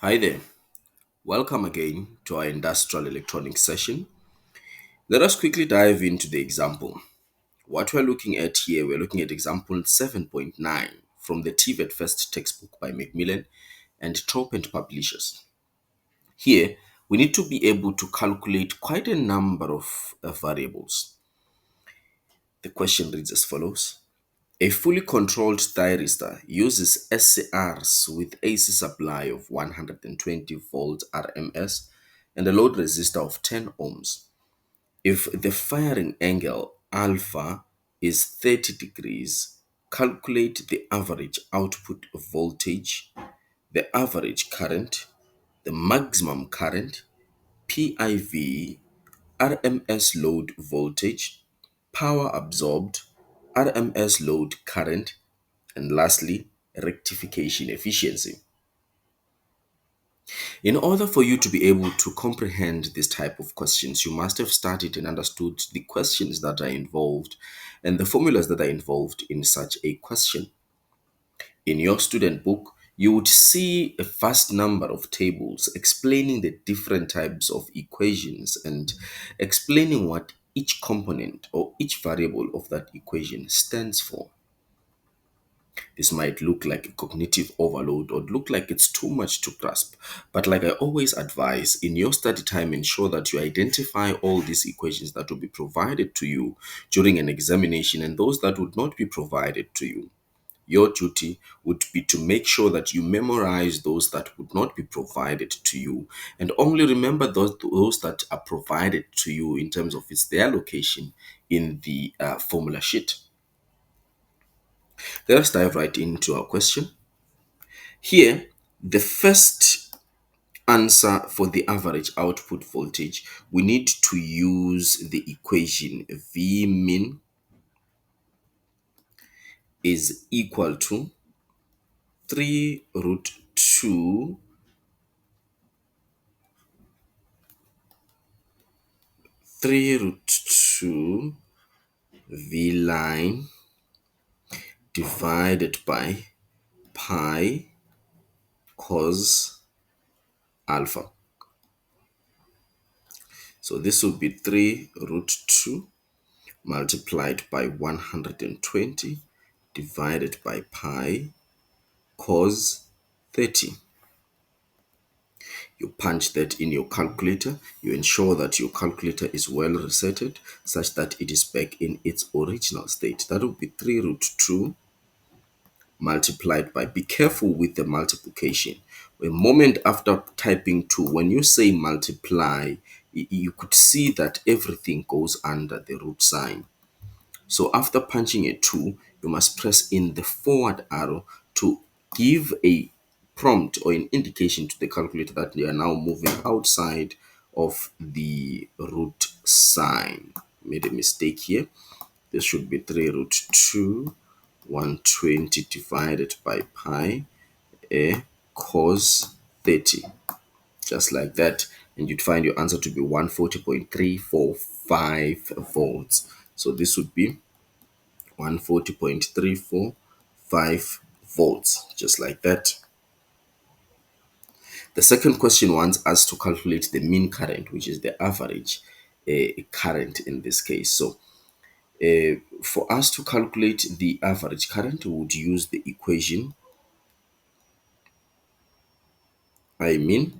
Hi there. Welcome again to our industrial electronics session. Let us quickly dive into the example. What we're looking at here, we're looking at example 7.9 from the TVET First textbook by Macmillan and Trope and Publishers. Here, we need to be able to calculate quite a number of variables. The question reads as follows. A fully controlled thyristor uses SCRs with AC supply of 120 volt RMS and a load resistor of 10 ohms. If the firing angle alpha is 30 degrees, calculate the average output voltage, the average current, the maximum current, PIV, RMS load voltage, power absorbed, RMS load current, and lastly, rectification efficiency. In order for you to be able to comprehend this type of questions, you must have studied and understood the questions that are involved and the formulas that are involved in such a question. In your student book, you would see a vast number of tables explaining the different types of equations and explaining what each component or each variable of that equation stands for. This might look like a cognitive overload or look like it's too much to grasp. But like I always advise, in your study time, ensure that you identify all these equations that will be provided to you during an examination and those that would not be provided to you. Your duty would be to make sure that you memorize those that would not be provided to you and only remember those that are provided to you in terms of their location in the formula sheet. Let us dive right into our question. Here, the first answer for the average output voltage, we need to use the equation V min is equal to 3 root 2 3 root 2 V line divided by pi cos alpha. So this will be 3 root 2 multiplied by 120 divided by pi cos 30. You punch that in your calculator. You ensure that your calculator is well resetted such that it is back in its original state. That will be 3 root 2 multiplied by, be careful with the multiplication. A moment after typing 2, when you say multiply, you could see that everything goes under the root sign. So after punching a 2, you must press in the forward arrow to give a prompt or an indication to the calculator that you are now moving outside of the root sign. Made a mistake here. This should be 3 root 2, 120 divided by pi, cos 30. Just like that. And you'd find your answer to be 140.345 volts. So this would be 140.345 volts, just like that. The second question wants us to calculate the mean current, which is the average current in this case. So for us to calculate the average current, we would use the equation I mean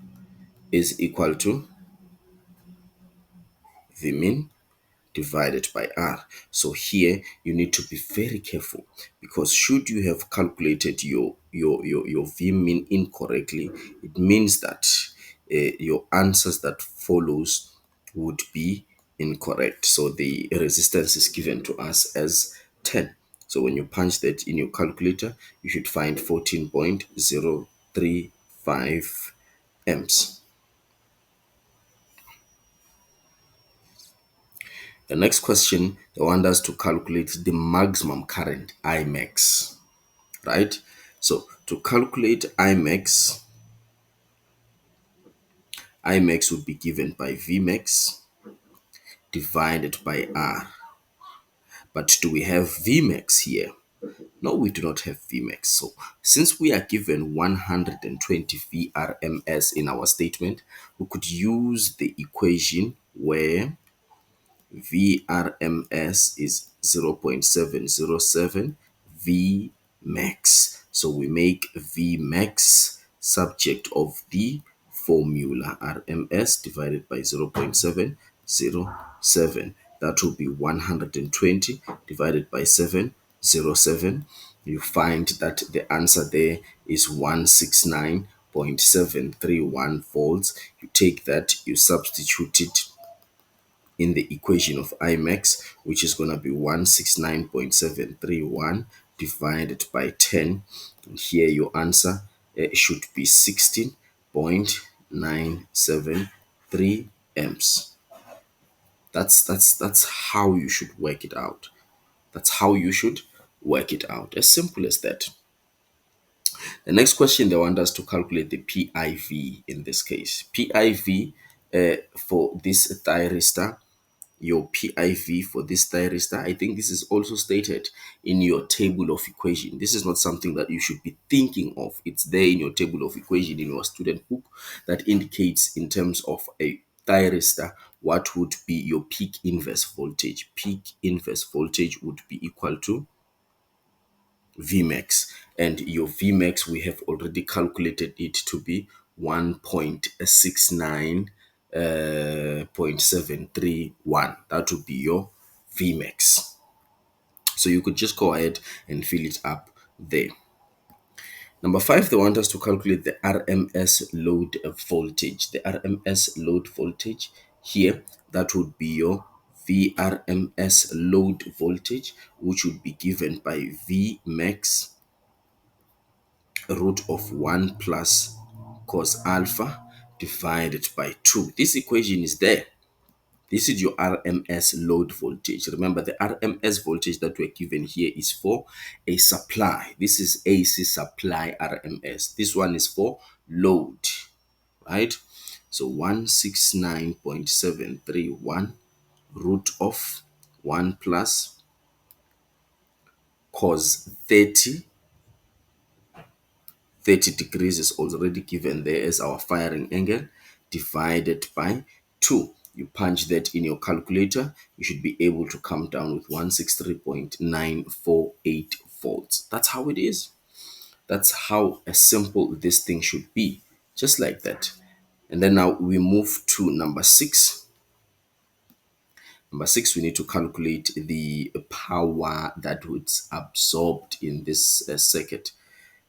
is equal to V min divided by R. So here you need to be very careful, because should you have calculated your V min incorrectly, it means that your answers that follows would be incorrect. So the resistance is given to us as 10. So when you punch that in your calculator, you should find 14.035 amps. The next question, they want us to calculate the maximum current, Imax, right? So to calculate Imax would be given by Vmax divided by R. But do we have Vmax here? No, we do not have Vmax. So since we are given 120 VRMS in our statement, we could use the equation where VRMS is 0.707 V max. So we make V max subject of the formula RMS divided by 0.707. That will be 120 divided by 707. You find that the answer there is 169.731 volts. You take that, you substitute it in the equation of Imax, which is going to be 169.731 divided by 10. And here your answer should be 16.973 amps. That's how you should work it out. That's how you should work it out. As simple as that. The next question, they want us to calculate the PIV in this case. PIV for this thyristor, your PIV for this thyristor, I think this is also stated in your table of equation. This is not something that you should be thinking of. It's there in your table of equation in your student book that indicates in terms of a thyristor what would be your peak inverse voltage. Peak inverse voltage would be equal to Vmax, and your Vmax we have already calculated it to be 1.69.731. That would be your Vmax. So you could just go ahead and fill it up there. Number 5, they want us to calculate the RMS load voltage. The RMS load voltage here, that would be your VRMS load voltage, which would be given by Vmax root of 1 plus cos alpha divided by 2. This equation is there. This is your RMS load voltage. Remember, the RMS voltage that we're given here is for a supply. This is AC supply RMS. This one is for load, right? So 169.731 root of 1 plus cos 30 degrees is already given there as our firing angle, divided by 2. You punch that in your calculator, you should be able to come down with 163.948 volts. That's how it is. That's how simple this thing should be, just like that. And then now we move to number 6. Number 6, we need to calculate the power that was absorbed in this circuit.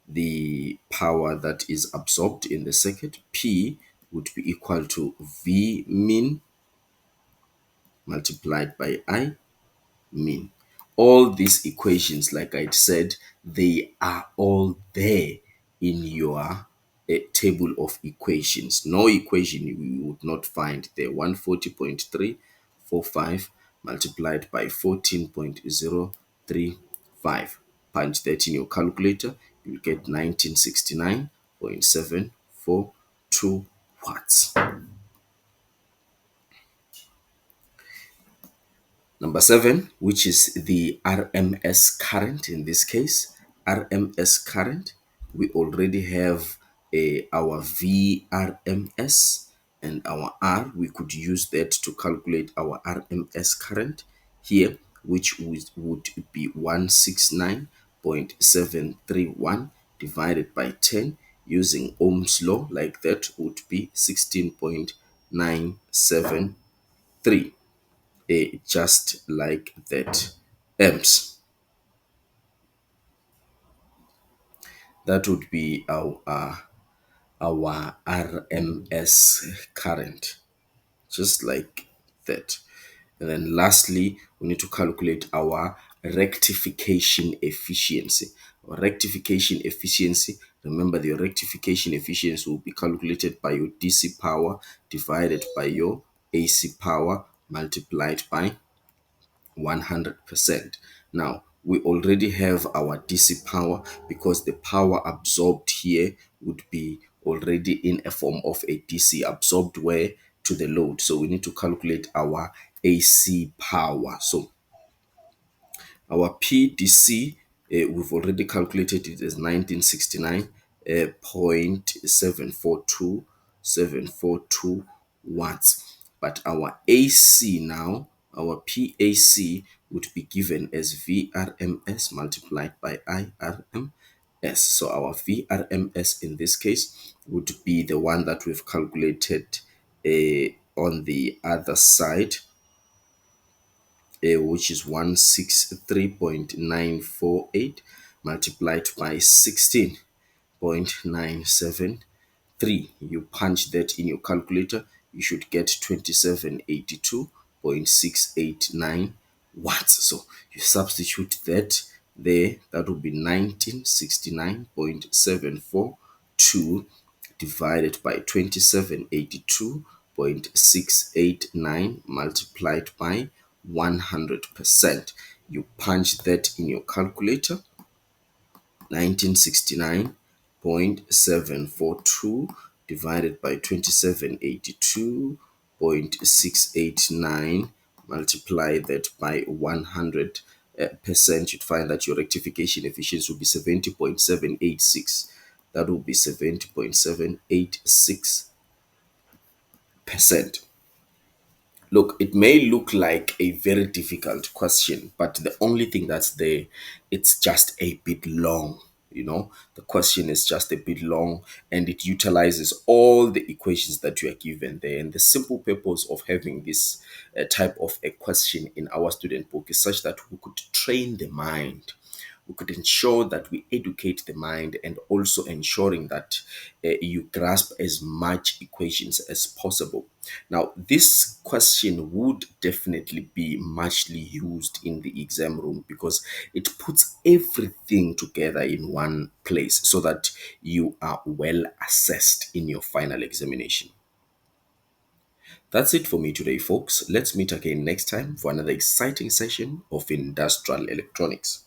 The power that is absorbed in the circuit, P, would be equal to V min multiplied by I min. All these equations, like I said, they are all there in your table of equations. No equation you would not find there. 140.345 multiplied by 14.035. Punch that in your calculator, you'll get 1969.742 watts. Number 7, which is the RMS current in this case. RMS current, we already have our VRMS and our R. We could use that to calculate our RMS current here, which would be 169.731 divided by 10 using Ohm's law, like that would be 16.973. Just like that, amps. That would be our RMS current, just like that. And then lastly, we need to calculate our rectification efficiency. Our rectification efficiency, remember the rectification efficiency will be calculated by your DC power divided by your AC power multiplied by 100%. Now, we already have our DC power because the power absorbed here would be already in a form of a DC absorbed where to the load. So we need to calculate our AC power. So our PDC We've already calculated it as 1969.742 watts. But our AC now, our PAC would be given as VRMS multiplied by IRMS. So our VRMS in this case would be the one that we've calculated on the other side, which is 163.948 multiplied by 16.973. You punch that in your calculator, you should get 2782.689 watts. So you substitute that there, that will be 1969.742 divided by 2782.689 multiplied by 100%. You punch that in your calculator, 1969.742 divided by 2782.689, multiply that by 100%, you'd find that your rectification efficiency will be 70.786. That will be 70.786%. Look, it may look like a very difficult question, but the only thing that's there, it's just a bit long. The question is just a bit long, and it utilizes all the equations that you are given there. And the simple purpose of having this type of a question in our student book is such that we could train the mind, we could ensure that we educate the mind, and also ensuring that you grasp as much equations as possible. Now, this question would definitely be muchly used in the exam room because it puts everything together in one place so that you are well assessed in your final examination. That's it for me today, folks. Let's meet again next time for another exciting session of industrial electronics.